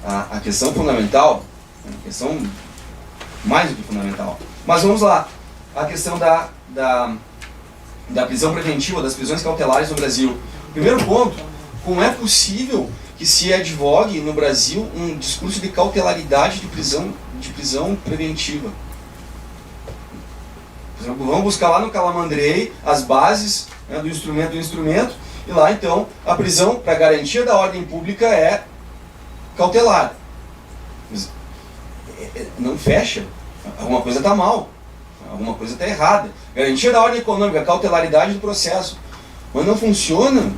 a questão fundamental, a questão mais do que fundamental. Mas vamos lá, a questão da prisão preventiva, das prisões cautelares no Brasil. Primeiro ponto, como é possível que se advogue no Brasil um discurso de cautelaridade de prisão preventiva? Vamos buscar lá no Calamandrei as bases, né, do instrumento, e lá então a prisão para garantia da ordem pública é cautelar. Mas não fecha, alguma coisa está mal, alguma coisa está errada. Garantia da ordem econômica, cautelaridade do processo. Mas não funciona.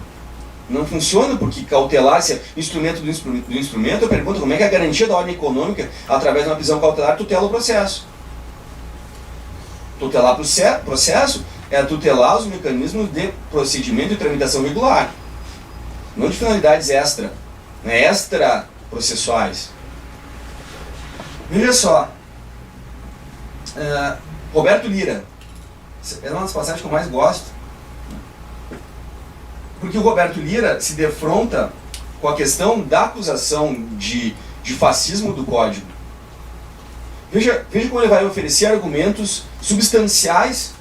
Não funciona porque cautelar, se é instrumento do instrumento, eu pergunto como é que a garantia da ordem econômica, através de uma prisão cautelar, tutela o processo. Tutelar o processo é tutelar os mecanismos de procedimento e tramitação regular, não de finalidades extra-processuais. Veja só, Roberto Lira, é uma das passagens que eu mais gosto, porque o Roberto Lira se defronta com a questão da acusação de fascismo do Código. Veja como ele vai oferecer argumentos substanciais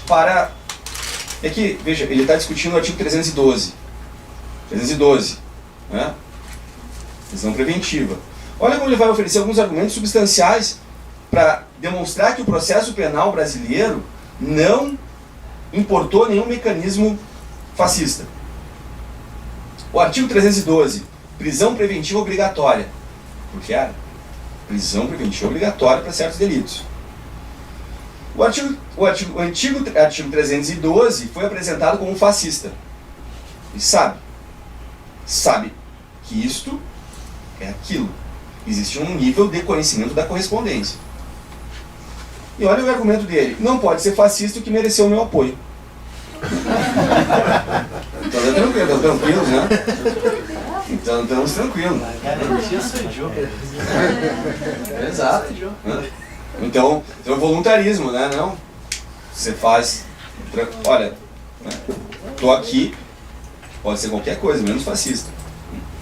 para... É que, veja, ele está discutindo o artigo 312. 312, né? Prisão preventiva. Olha como ele vai oferecer alguns argumentos substanciais para demonstrar que o processo penal brasileiro não importou nenhum mecanismo fascista. O artigo 312, prisão preventiva obrigatória. Porque era prisão preventiva obrigatória para certos delitos. O antigo artigo 312 foi apresentado como fascista. E sabe que isto é aquilo. Existe um nível de conhecimento da correspondência. E olha o argumento dele. Não pode ser fascista o que mereceu o meu apoio. Então estamos tranquilos, né? Então estamos tranquilos. Exato. Então é o voluntarismo, né? Não, você faz... Olha, estou aqui, pode ser qualquer coisa, menos fascista.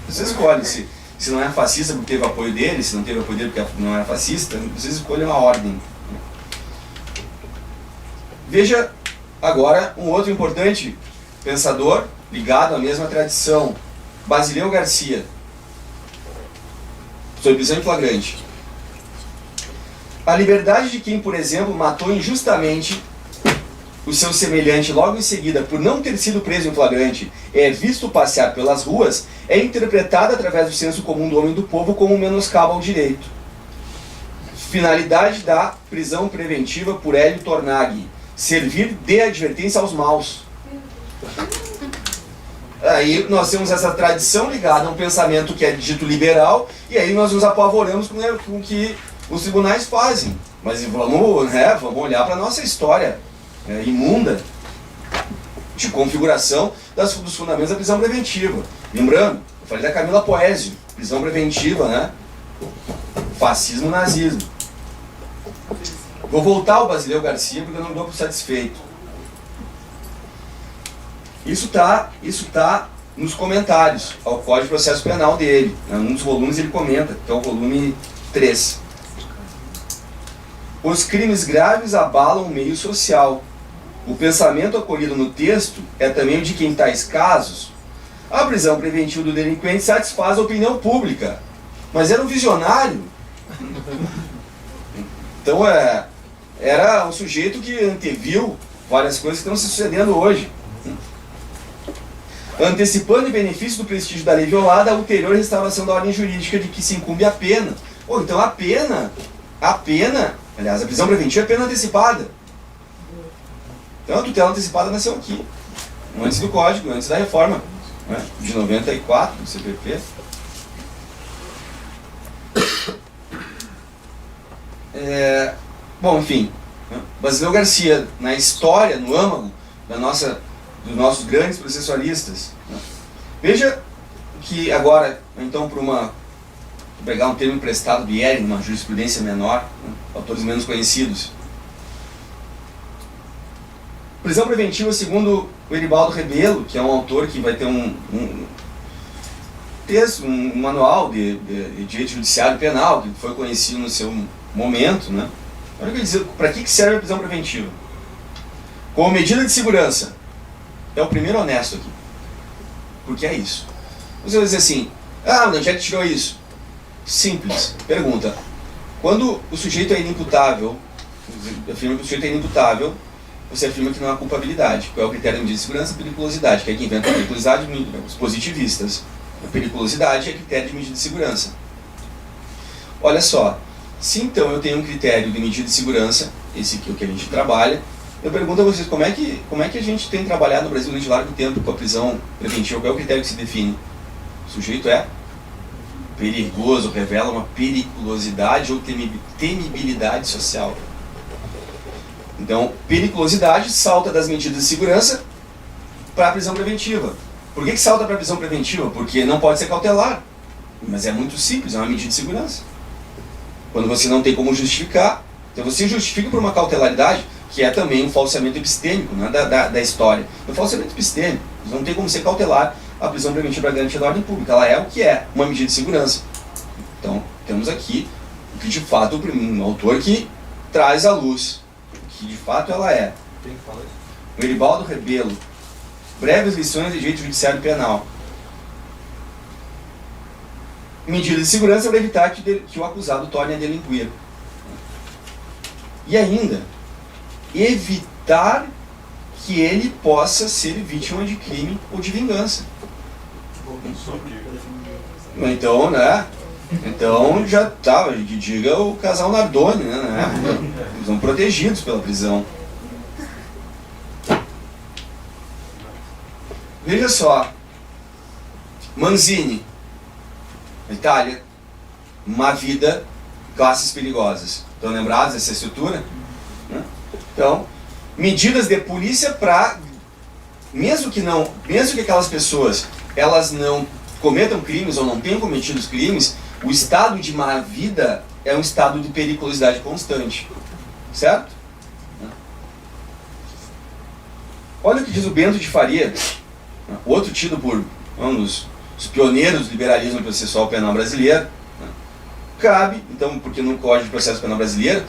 Você escolhe se não é fascista porque teve apoio dele, se não teve apoio dele porque não é fascista, vocês escolhem uma ordem. Veja agora um outro importante pensador ligado à mesma tradição, Basileu Garcia, sob prisão em flagrante. A liberdade de quem, por exemplo, matou injustamente o seu semelhante logo em seguida por não ter sido preso em flagrante é visto passear pelas ruas é interpretada através do senso comum do homem do povo como um menoscabo ao direito. Finalidade da prisão preventiva por Hélio Tornaghi: servir de advertência aos maus. Aí nós temos essa tradição ligada a um pensamento que é dito liberal, e aí nós nos apavoramos com o que os tribunais fazem. Mas vamos olhar para a nossa história imunda de configuração dos fundamentos da prisão preventiva. Lembrando, eu falei da Camila Poésio, prisão preventiva, né? Fascismo, nazismo. Vou voltar ao Basileu Garcia porque eu não me dou por satisfeito. Isso tá nos comentários ao Código de Processo Penal dele. Num dos volumes ele comenta, que é o volume 3. Os crimes graves abalam o meio social. O pensamento acolhido no texto é também o de que, em tais casos, a prisão preventiva do delinquente satisfaz a opinião pública. Mas era um visionário. Então era um sujeito que anteviu várias coisas que estão se sucedendo hoje. Antecipando em benefício do prestígio da lei violada a ulterior restauração da ordem jurídica de que se incumbe a pena. Então a pena, aliás, a prisão preventiva é pena antecipada. Então a tutela antecipada nasceu aqui, antes do Código, antes da reforma, né, de 94, do CPP. Bom, enfim, Basileu Garcia, na história, no âmago dos nossos grandes processualistas. Veja que agora, então, vou pegar um termo emprestado do Ehring, uma jurisprudência menor, autores menos conhecidos. Prisão preventiva, segundo o Eribaldo Rebelo, que é um autor que vai ter texto, um manual de direito judiciário penal, que foi conhecido no seu momento, né? Olha o que ele diz, para que serve a prisão preventiva? Como medida de segurança. É o primeiro honesto aqui. Porque é isso. Você vai dizer assim, mas onde é que tirou isso? Simples. Pergunta. Quando o sujeito é inimputável, afirma que o sujeito é inimputável, você afirma que não há culpabilidade. Qual é o critério de medida de segurança? Periculosidade. Que é quem inventa a periculosidade, os positivistas. A periculosidade é critério de medida de segurança. Olha só, se então eu tenho um critério de medida de segurança, esse aqui é o que a gente trabalha, eu pergunto a vocês, como é que a gente tem trabalhado no Brasil durante largo tempo com a prisão preventiva? Qual é o critério que se define? O sujeito é perigoso, revela uma periculosidade ou temibilidade social. Então, periculosidade salta das medidas de segurança para a prisão preventiva. Por que salta para a prisão preventiva? Porque não pode ser cautelar. Mas é muito simples, é uma medida de segurança. Quando você não tem como justificar, então você justifica por uma cautelaridade, que é também um falseamento epistêmico, né, da história. O falseamento epistêmico, não tem como ser cautelar a prisão preventiva da garantia da ordem pública. Ela é o que é, uma medida de segurança. Então, temos aqui o que de fato um autor que traz à luz o que de fato ela é. Quem fala isso? O Eribaldo Rebelo, Breves lições de direito judiciário penal. Medida de segurança para evitar que o acusado torne a delinquir. E ainda, evitar que ele possa ser vítima de crime ou de vingança. Então, né? Então já estava, diga o casal Nardoni, né? Eles são protegidos pela prisão. Veja só, Manzini, Itália, Uma Vida, Classes Perigosas. Estão lembrados dessa estrutura? Então, medidas de polícia para, mesmo que aquelas pessoas elas não cometam crimes ou não tenham cometido os crimes, o estado de má vida é um estado de periculosidade constante. Certo? Olha o que diz o Bento de Faria, outro tido por um dos pioneiros do liberalismo processual penal brasileiro. Cabe, então, porque no Código de Processo Penal Brasileiro,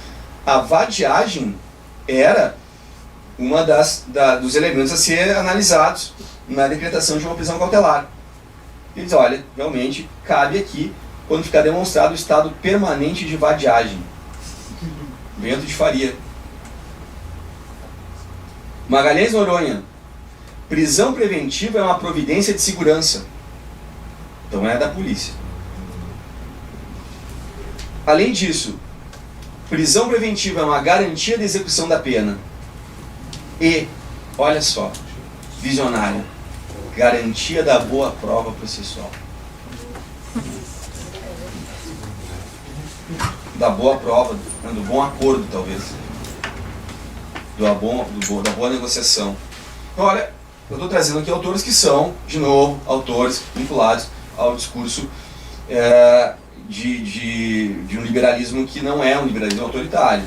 a vadiagem era uma dos elementos a ser analisados na decretação de uma prisão cautelar. Ele diz, olha, realmente cabe aqui quando ficar demonstrado o estado permanente de vadiagem. Bento de Faria. Magalhães Noronha. Prisão preventiva é uma providência de segurança. Então é da polícia. Além disso, prisão preventiva é uma garantia de execução da pena. E, olha só, visionário, garantia da boa prova processual. Da boa prova, do bom acordo, talvez. Da boa negociação. Então, olha, eu estou trazendo aqui autores que são, de novo, autores vinculados ao discurso de um liberalismo que não é um liberalismo autoritário.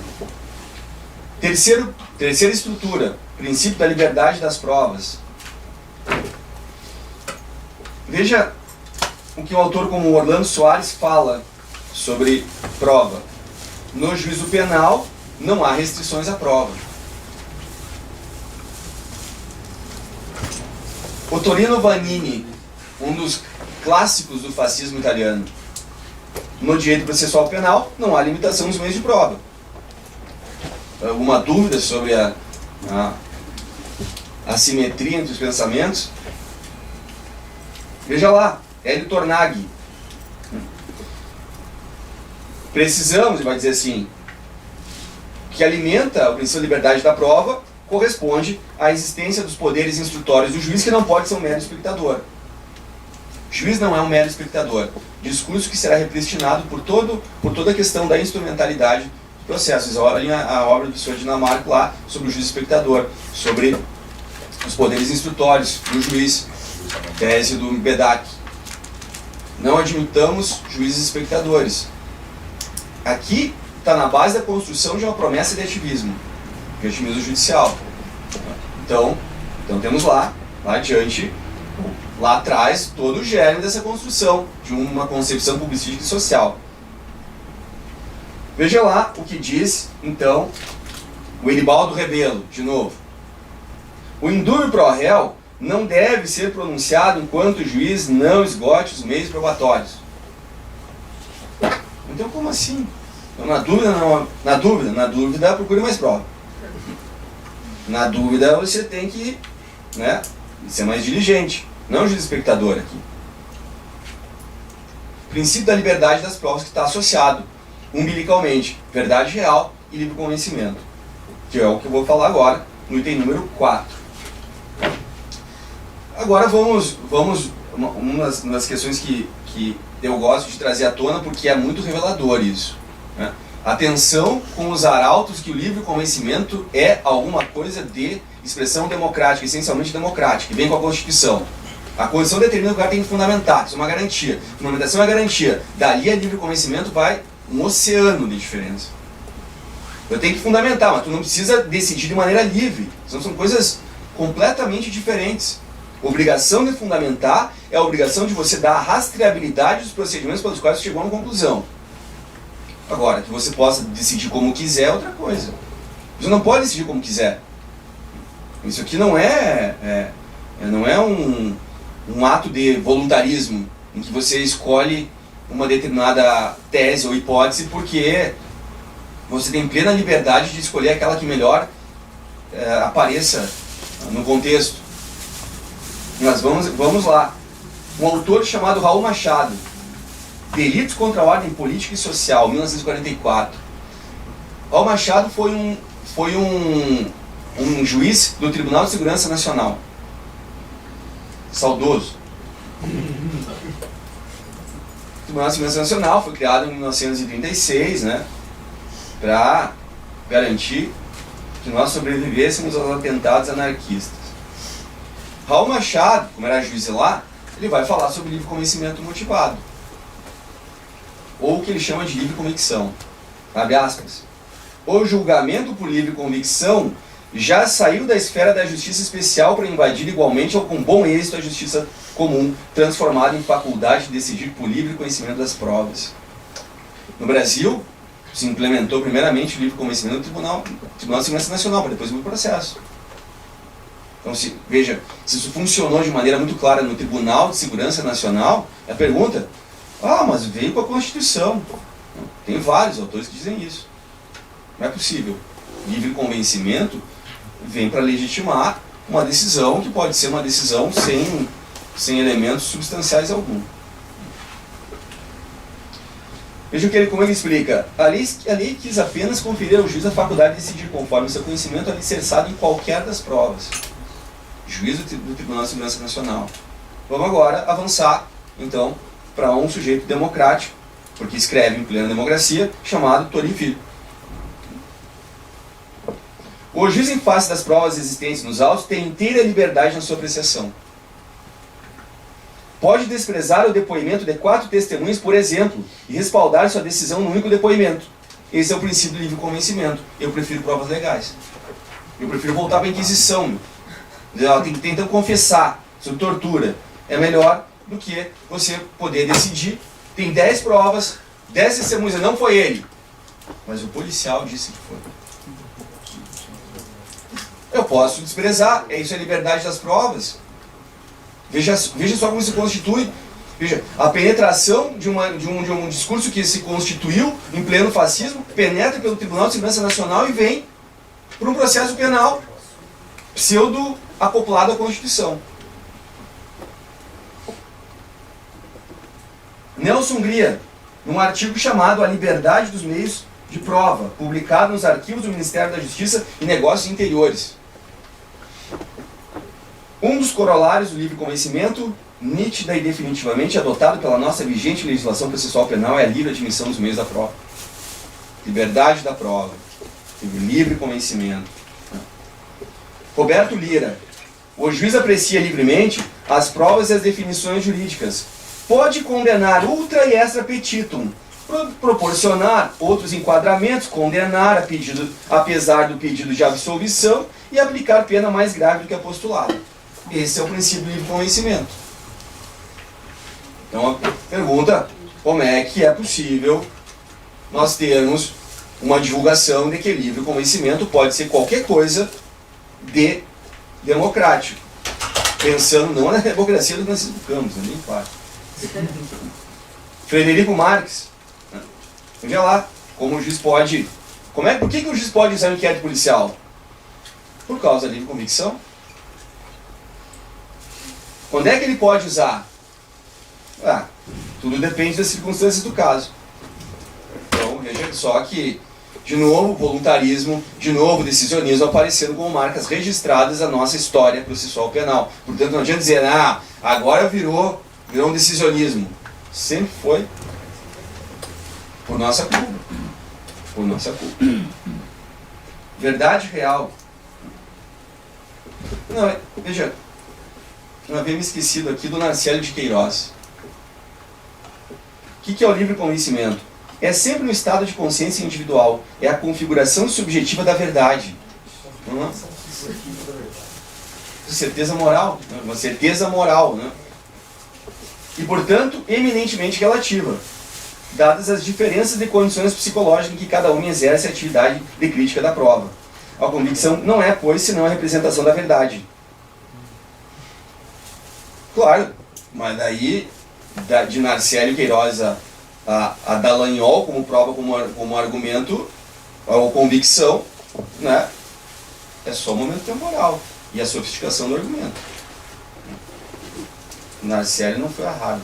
Terceira estrutura, princípio da liberdade das provas. Veja o que um autor como Orlando Soares fala sobre prova. No juízo penal, não há restrições à prova. Ottorino Vanini, um dos clássicos do fascismo italiano. No direito processual penal, não há limitação nos meios de prova. Alguma dúvida sobre a assimetria entre os pensamentos? Veja lá, Hélio Tornaghi. Precisamos, ele vai dizer assim, que alimenta o princípio da liberdade da prova corresponde à existência dos poderes instrutórios do juiz, que não pode ser um mero espectador. O juiz não é um mero espectador. Discurso que será repristinado por toda a questão da instrumentalidade do processo. Olhem a obra do senhor Dinamarco lá sobre o juiz espectador, sobre os poderes instrutórios do juiz, tese do Bedak. Não admitamos juízes espectadores. Aqui está na base da construção de uma promessa de ativismo judicial. Então temos lá adiante, lá atrás todo o germe dessa construção, de uma concepção publicística e social. Veja lá o que diz, então, o Edibaldo Rebelo, de novo. O indúbio pro réu não deve ser pronunciado enquanto o juiz não esgote os meios probatórios. Então, como assim? Então, na dúvida, procure mais prova. Na dúvida, você tem que, né, ser mais diligente. Não o juiz espectador aqui. Princípio da liberdade das provas que está associado umbilicalmente, verdade real e livre convencimento, que é o que eu vou falar agora, no item número 4. Agora vamos uma das questões que eu gosto de trazer à tona, porque é muito revelador isso, né? Atenção com os arautos que o livre convencimento é alguma coisa de expressão democrática, essencialmente democrática, que vem com a Constituição. A Constituição determina que o cara tem que fundamentar, isso é uma garantia. Fundamentação é garantia. Dali a livre convencimento vai um oceano de diferença. Eu tenho que fundamentar, mas tu não precisa decidir de maneira livre. São coisas completamente diferentes. Obrigação de fundamentar é a obrigação de você dar a rastreabilidade dos procedimentos pelos quais você chegou a uma conclusão. Agora, que você possa decidir como quiser é outra coisa. Você não pode decidir como quiser. Isso aqui não é um ato de voluntarismo, em que você escolhe uma determinada tese ou hipótese porque você tem plena liberdade de escolher aquela que melhor apareça no contexto. Mas vamos lá. Um autor chamado Raul Machado, Delitos contra a Ordem Política e Social, 1944. Raul Machado foi um juiz do Tribunal de Segurança Nacional. Saudoso. O Tribunal de Segurança Nacional foi criado em 1936, né, para garantir que nós sobrevivêssemos aos atentados anarquistas. Raul Machado, como era juiz lá, ele vai falar sobre livre convencimento motivado, ou o que ele chama de livre convicção. Abre aspas. O julgamento por livre convicção já saiu da esfera da justiça especial para invadir igualmente ou com bom êxito a justiça comum, transformada em faculdade de decidir por livre conhecimento das provas. No Brasil, se implementou primeiramente o livre convencimento do Tribunal de Segurança Nacional, para depois ir para o processo. Então, veja, se isso funcionou de maneira muito clara no Tribunal de Segurança Nacional, a pergunta, mas veio com a Constituição. Tem vários autores que dizem isso. Não é possível. Livre convencimento vem para legitimar uma decisão que pode ser uma decisão sem elementos substanciais algum. Veja como ele explica. A lei quis apenas conferir ao juiz a faculdade de decidir conforme seu conhecimento alicerçado em qualquer das provas. Juiz do Tribunal de Segurança Nacional. Vamos agora avançar, então, para um sujeito democrático, porque escreve em plena democracia, chamado Torim Filho. O juiz, em face das provas existentes nos autos, tem inteira liberdade na sua apreciação. Pode desprezar o depoimento de 4 testemunhas, por exemplo, e respaldar sua decisão no único depoimento. Esse é o princípio do livre convencimento. Eu prefiro provas legais. Eu prefiro voltar para a Inquisição. Tem que tentar confessar sobre tortura. É melhor do que você poder decidir. Tem 10 provas, 10 testemunhas, não foi ele, mas o policial disse que foi. Eu posso desprezar, isso é liberdade das provas. Veja só como se constitui. Veja, a penetração de um discurso que se constituiu em pleno fascismo, penetra pelo Tribunal de Segurança Nacional e vem para um processo penal pseudo acoplado à Constituição. Nelson Hungria, num artigo chamado A Liberdade dos Meios de Prova, publicado nos arquivos do Ministério da Justiça e Negócios Interiores. Um dos corolários do livre convencimento, nítida e definitivamente adotado pela nossa vigente legislação processual penal, é a livre admissão dos meios da prova. Liberdade da prova. Livre convencimento. Roberto Lira. O juiz aprecia livremente as provas e as definições jurídicas. Pode condenar ultra e extra petitum, proporcionar outros enquadramentos, condenar apesar do pedido de absolvição e aplicar pena mais grave do que a postulada. Esse é o princípio do livre convencimento. Então a pergunta, como é que é possível nós termos uma divulgação de que livre convencimento pode ser qualquer coisa de democrático, pensando não na democracia do Francisco Campos, nem claro. Frederico Marques, né? Veja lá como o juiz pode. Por que o juiz pode usar um inquérito policial? Por causa da livre convicção. Quando é que ele pode usar? Tudo depende das circunstâncias do caso. Então, veja só que, de novo, voluntarismo, de novo, decisionismo aparecendo como marcas registradas da nossa história processual penal. Portanto, não adianta dizer, agora virou um decisionismo. Sempre foi por nossa culpa. Por nossa culpa. Verdade real. Não, veja, eu havia me esquecido aqui do Narcélio de Queiroz. O que é o livre convencimento? É sempre um estado de consciência individual. É a configuração subjetiva da verdade. Não é? Certeza moral. Uma certeza moral. Né? E, portanto, eminentemente relativa, dadas as diferenças de condições psicológicas em que cada um exerce a atividade de crítica da prova. A convicção não é, pois, senão a representação da verdade. Claro, mas daí, de Narcélio Queiroz a Dallagnol como prova, como argumento, a convicção, né, é só o momento temporal e a sofisticação do argumento. Narcélio não foi errado.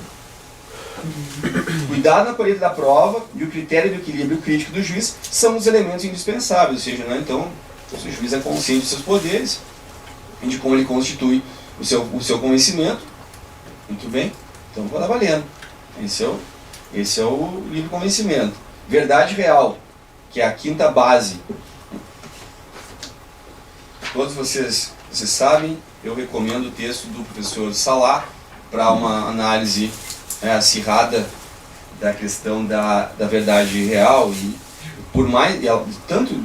Cuidado na colheita da prova e o critério do equilíbrio crítico do juiz são os elementos indispensáveis, ou seja, né, então, se o juiz é consciente dos seus poderes e de como ele constitui o seu conhecimento, muito bem, então vai valendo. Esse é o livre convencimento. Verdade real, que é a quinta base. Todos vocês sabem, eu recomendo o texto do professor Salah para uma análise acirrada da questão da verdade real, e por mais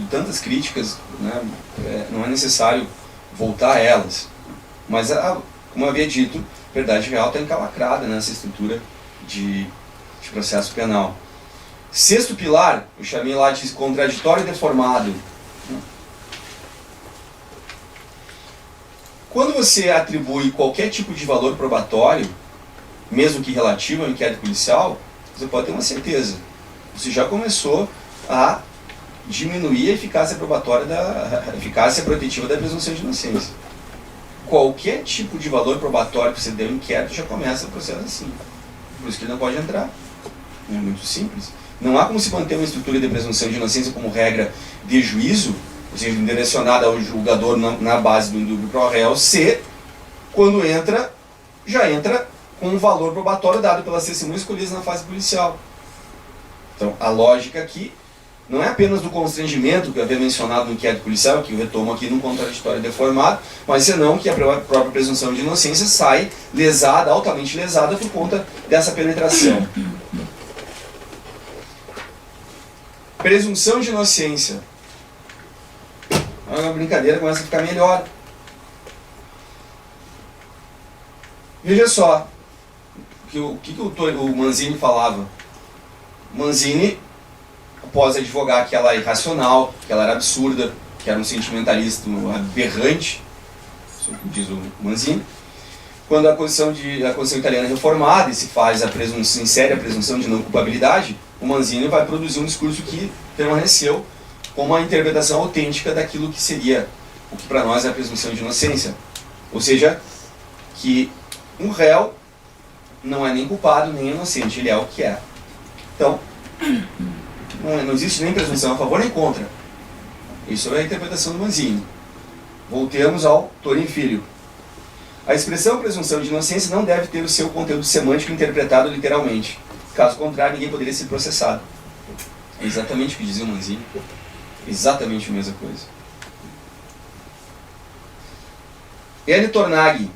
tantas críticas, né, não é necessário voltar a elas, mas como eu havia dito, verdade real está encalacrada nessa estrutura de processo penal. Sexto pilar, eu chamei lá de contraditório deformado. Quando você atribui qualquer tipo de valor probatório, mesmo que relativo ao inquérito policial, você pode ter uma certeza. Você já começou a diminuir a eficácia probatória, a eficácia protetiva da presunção de inocência. Qualquer tipo de valor probatório que você der ao inquérito já começa o processo assim. Por isso que ele não pode entrar. É muito simples. Não há como se manter uma estrutura de presunção de inocência como regra de juízo, ou seja, direcionada ao julgador na base do indúbio pro réu, se, quando entra, já entra com um valor probatório dado pelas testemunhas escolhidas na fase policial. Então, a lógica aqui não é apenas do constrangimento que eu havia mencionado no inquérito policial, que eu retomo aqui num contraditório deformado, mas senão que a própria presunção de inocência sai lesada, altamente lesada, por conta dessa penetração. Presunção de inocência. A brincadeira começa a ficar melhor. Veja só o que o Manzini falava. Manzini, após advogar que ela era irracional, que ela era absurda, que era um sentimentalista aberrante, isso é o que diz o Manzini, quando a Constituição italiana é reformada e se faz insere a presunção de não culpabilidade, o Manzini vai produzir um discurso que permaneceu como uma interpretação autêntica daquilo que seria o que para nós é a presunção de inocência. Ou seja, que um réu não é nem culpado nem inocente, ele é o que é. Então, não existe nem presunção a favor nem contra. Isso é a interpretação do Manzini. Voltemos ao Torin Filho. A expressão presunção de inocência não deve ter o seu conteúdo semântico interpretado literalmente. Caso contrário, ninguém poderia ser processado. É exatamente o que dizia o Manzini. Exatamente a mesma coisa. L. Tornaghi.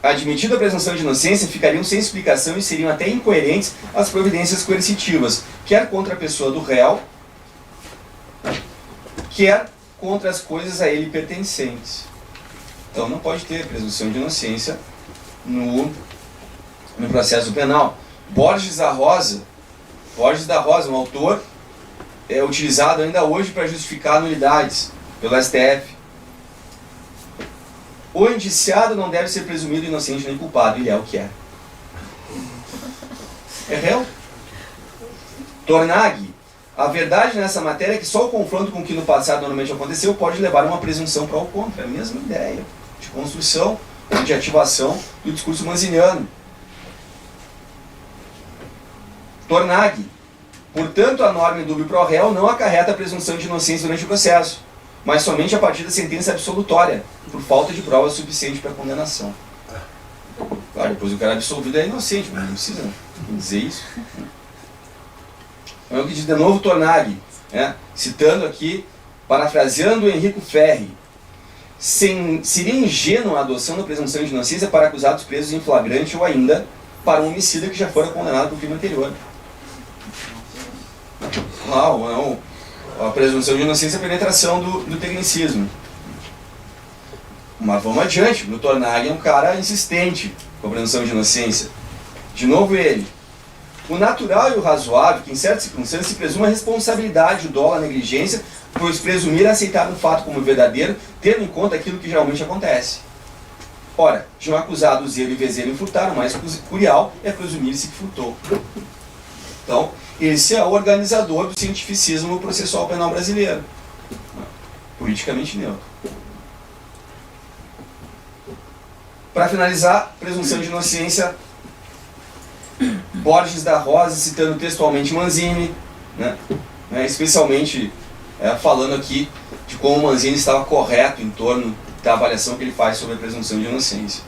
Admitida a presunção de inocência, ficariam sem explicação e seriam até incoerentes as providências coercitivas, quer contra a pessoa do réu, quer contra as coisas a ele pertencentes. Então não pode ter presunção de inocência no processo penal. Borges da Rosa, um autor utilizado ainda hoje para justificar nulidades pelo STF. O indiciado não deve ser presumido inocente nem culpado, ele é o que é. É réu. Tornaghi, a verdade nessa matéria é que só o confronto com o que no passado normalmente aconteceu pode levar a uma presunção para o contra. É a mesma ideia de construção, de ativação do discurso manziniano. Tornaghi, portanto, a norma indúbio pro réu não acarreta a presunção de inocência durante o processo, mas somente a partir da sentença absolutória, por falta de prova suficiente para condenação. Claro, depois o cara absolvido é inocente, mas não precisa dizer isso. É o que diz de novo Tornaghi, citando aqui, parafraseando Henrico Ferri: seria ingênua a adoção da presunção de inocência para acusados presos em flagrante ou ainda para um homicida que já fora condenado por crime anterior. Não, a presunção de inocência é a penetração do tecnicismo. Mas vamos adiante, o Tornaghi é um cara insistente com a presunção de inocência. De novo ele: o natural e o razoável, que em certas circunstâncias se presume a responsabilidade, o dolo, a negligência, pois presumir aceitar um fato como verdadeiro, tendo em conta aquilo que geralmente acontece. Ora, de um acusado zelo e vezelo em furtar, o mais curial é presumir-se que furtou. Então, esse é o organizador do cientificismo processual penal brasileiro. Politicamente neutro. Para finalizar, presunção de inocência, Borges da Rosa, citando textualmente Manzini, especialmente falando aqui de como Manzini estava correto em torno da avaliação que ele faz sobre a presunção de inocência.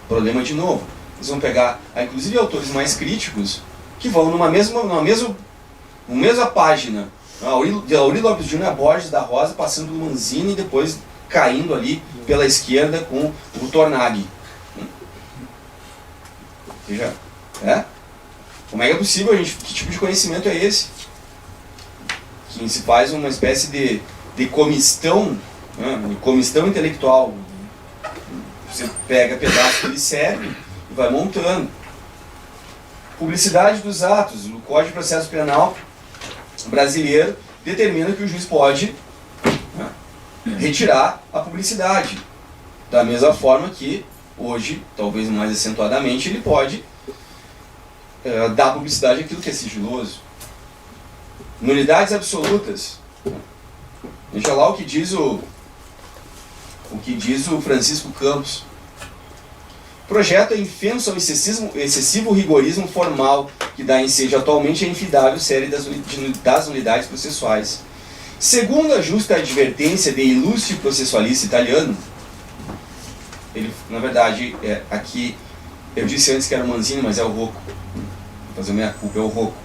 Problema de novo, eles vão pegar, inclusive, autores mais críticos que vão numa mesma página, de Aurélio Lopes Júnior a Borges da Rosa, passando pelo Manzini e depois caindo ali pela esquerda com o Tornaghi. Veja, como é que é possível, gente? Que tipo de conhecimento é esse? Que se faz uma espécie de comistão, comistão intelectual. Você pega pedaços que lhe servem e vai montando. Publicidade dos atos. O Código de Processo Penal brasileiro determina que o juiz pode retirar a publicidade. Da mesma forma que, hoje, talvez mais acentuadamente, ele pode dar publicidade àquilo que é sigiloso. Nulidades absolutas. Veja lá o que diz o Francisco Campos. Projeto é infenso ao excessivo rigorismo formal que dá ensejo atualmente à infidável série das nulidades processuais. Segundo a justa advertência de ilustre processualista italiano, ele, na verdade, aqui, eu disse antes que era o Manzini, mas é o Rocco. Vou fazer minha culpa, é o Rocco.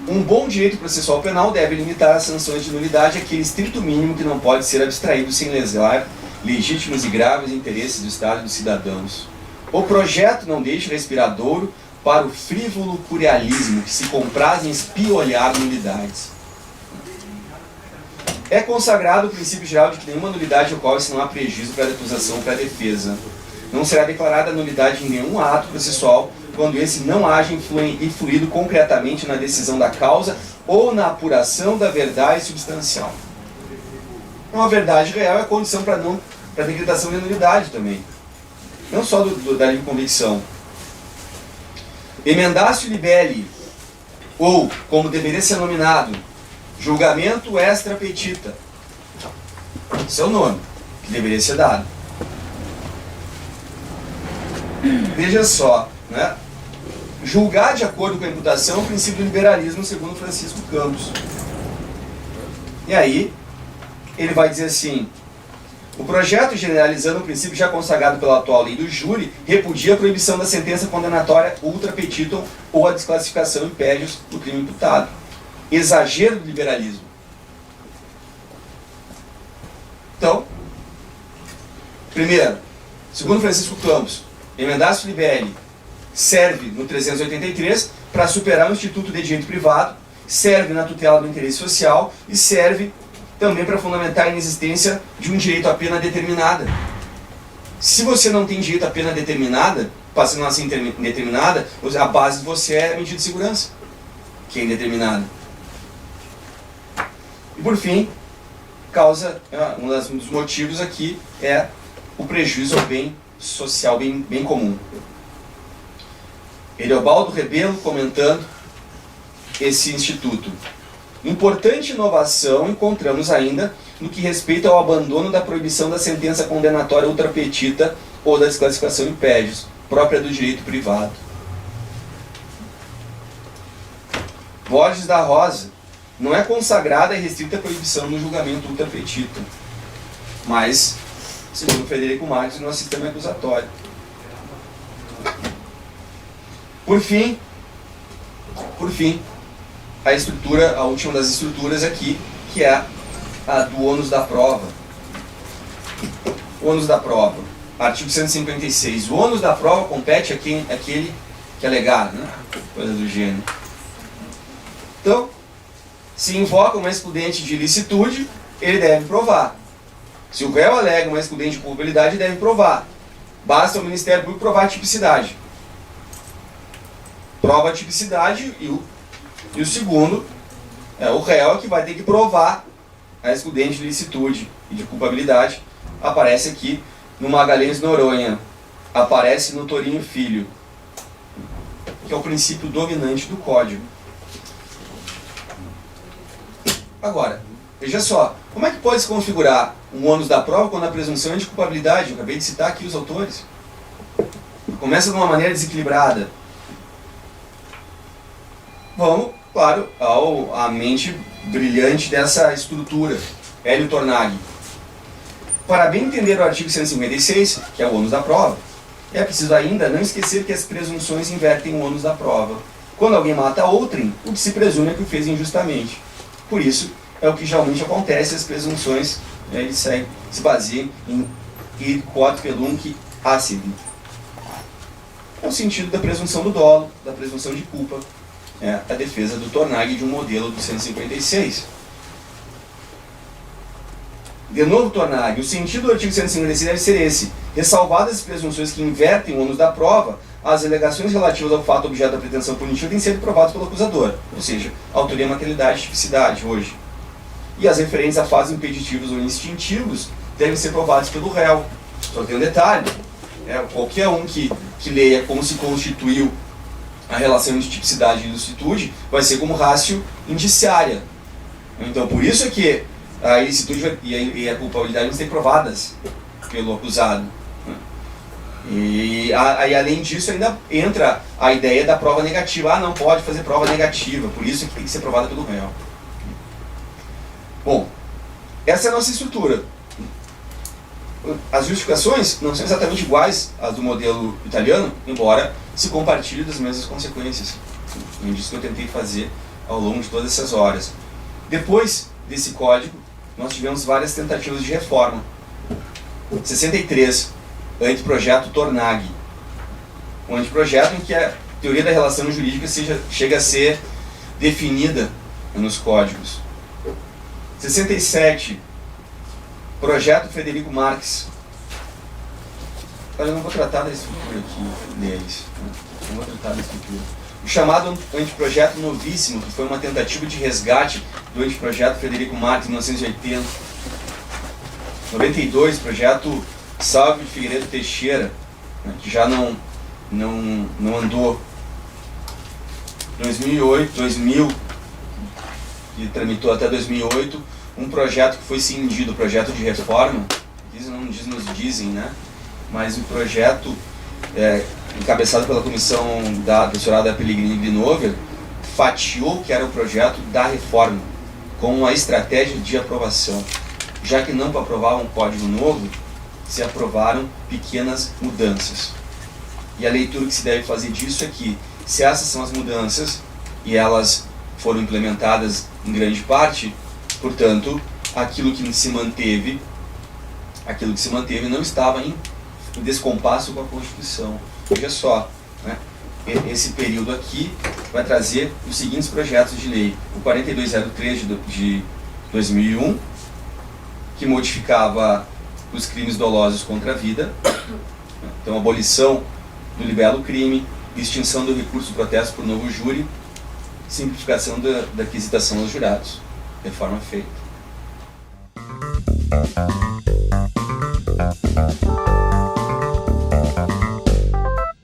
Um bom direito processual penal deve limitar as sanções de nulidade àquele estrito mínimo que não pode ser abstraído sem lesar legítimos e graves interesses do Estado e dos cidadãos. O projeto não deixa respiradouro para o frívolo curialismo que se compraz em espiolhar nulidades. É consagrado o princípio geral de que nenhuma nulidade ocorre se não há prejuízo para a acusação ou para a defesa. Não será declarada nulidade em nenhum ato processual quando esse não haja influído concretamente na decisão da causa ou na apuração da verdade substancial. Uma verdade real é a condição para a decretação de nulidade também. Não só da livre convicção. Emendatio libelli, ou, como deveria ser nominado, julgamento extra petita. Esse é o nome que deveria ser dado. Veja só, julgar de acordo com a imputação é o princípio do liberalismo, segundo Francisco Campos. E aí, ele vai dizer assim: o projeto, generalizando o princípio já consagrado pela atual lei do júri, repudia a proibição da sentença condenatória ultra petitum ou a desclassificação impédios do crime imputado. Exagero do liberalismo. Então, primeiro, segundo Francisco Campos, emendatio libelli serve no 383 para superar o Instituto de Direito Privado, serve na tutela do interesse social e serve também para fundamentar a inexistência de um direito à pena determinada. Se você não tem direito à pena determinada, passando a ser indeterminada, a base de você é a medida de segurança, que é indeterminada. E por fim, um dos motivos aqui é o prejuízo ao bem social, bem comum. Edeobaldo Rebelo comentando esse instituto. Importante inovação encontramos ainda no que respeita ao abandono da proibição da sentença condenatória ultrapetita ou da desclassificação impédios, própria do direito privado. Borges da Rosa. Não é consagrada e restrita a proibição no julgamento ultrapetita, mas, segundo Frederico Marques, no sistema acusatório. Por fim, a última das estruturas aqui, que é a do ônus da prova. Ônus da prova. Artigo 156. O ônus da prova compete a aquele que alegar, né? Coisa do gênero. Então, se invoca uma excludente de ilicitude, ele deve provar. Se o réu alega uma excludente de culpabilidade, ele deve provar. Basta ao Ministério Público provar a tipicidade. Prova a tipicidade e o segundo, o réu é que vai ter que provar a excludente de ilicitude e de culpabilidade. Aparece aqui no Magalhães Noronha. Aparece no Torinho Filho, que é o princípio dominante do Código. Agora, veja só, como é que pode se configurar um ônus da prova quando a presunção é de culpabilidade? Eu acabei de citar aqui os autores. Começa de uma maneira desequilibrada. Vamos, claro, à mente brilhante dessa estrutura, Hélio Tornaghi. Para bem entender o artigo 156, que é o ônus da prova, é preciso ainda não esquecer que as presunções invertem o ônus da prova. Quando alguém mata outrem, o que se presume é que o fez injustamente. Por isso, é o que geralmente acontece, as presunções se baseiam em id quod pelunc acidi. É o sentido da presunção do dolo, da presunção de culpa, a defesa do Tornaghi de um modelo do 156. De novo, Tornaghi, o sentido do artigo 156 deve ser esse: ressalvadas as presunções que invertem o ônus da prova, as alegações relativas ao fato objeto da pretensão punitiva têm sido provadas pelo acusador, ou seja, autoria, materialidade e tipicidade, hoje. E as referentes a fatos impeditivos ou instintivos devem ser provadas pelo réu. Só tem um detalhe: qualquer um que leia como se constituiu a relação de tipicidade e ilicitude vai ser como ratio indiciária. Então, por isso é que a ilicitude e a culpabilidade vão ser provadas pelo acusado. E além disso ainda entra a ideia da prova negativa. Não pode fazer prova negativa, por isso é que tem que ser provada pelo réu. Bom, essa é a nossa estrutura. As justificações não são exatamente iguais às do modelo italiano, embora se compartilhem das mesmas consequências. É isso que eu tentei fazer ao longo de todas essas horas. Depois desse código, nós tivemos várias tentativas de reforma. 63, anteprojeto Tornaghi. Um anteprojeto em que a teoria da relação jurídica chega a ser definida nos códigos. 67, projeto Frederico Marques. Eu não vou tratar da estrutura aqui deles. Não vou tratar da estrutura. O chamado anteprojeto novíssimo, que foi uma tentativa de resgate do anteprojeto Frederico Marques, em 1980. 92, projeto Salve de Figueiredo Teixeira, que já não andou. 2000, que tramitou até 2008, um projeto que foi cindido, o projeto de reforma, nos dizem, né? Mas o projeto, encabeçado pela comissão da professorada Pellegrini Grinover, fatiou que era o projeto da reforma, com uma estratégia de aprovação. Já que não para aprovar um código novo, se aprovaram pequenas mudanças. E a leitura que se deve fazer disso é que, se essas são as mudanças, e elas foram implementadas em grande parte, portanto, aquilo que se manteve não estava em descompasso com a Constituição. Veja só, né? Esse período aqui vai trazer os seguintes projetos de lei: o 4203 de 2001, que modificava os crimes dolosos contra a vida. Então, abolição do libelo crime, extinção do recurso do protesto por novo júri, simplificação da quisitação aos jurados. Reforma feita.